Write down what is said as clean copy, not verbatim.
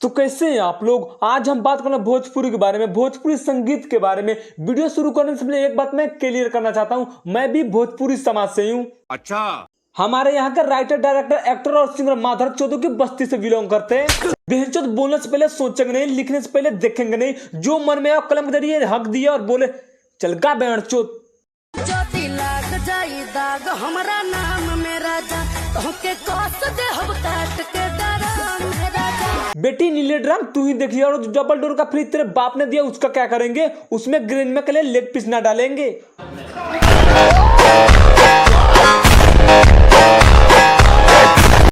तो कैसे हैं आप लोग। आज हम बात करना भोजपुरी के बारे में, भोजपुरी संगीत के बारे में। वीडियो शुरू करने से पहले एक बात मैं क्लियर करना चाहता हूं, मैं भी भोजपुरी समाज से हूं। अच्छा। हमारे यहाँ का राइटर, डायरेक्टर, एक्टर और सिंगर माधव चौधरी की बस्ती से बिलोंग करते हैं। बेहचोद बोलने से पहले सोचेंगे नहीं, लिखने से पहले देखेंगे नहीं, जो मन में आया कलम के जरिए हक दिया और बोले चल गा बेहचोद। हमरा नाम मेरा जा तोहके कोस दे हम काट के डराम मेरा जा। बेटी नीले ड्राम तू ही देखिए, और डबल डोर का फ्रिज तेरे बाप ने दिया उसका क्या करेंगे, उसमें ग्रेन में के लिए लेग पीस ना डालेंगे।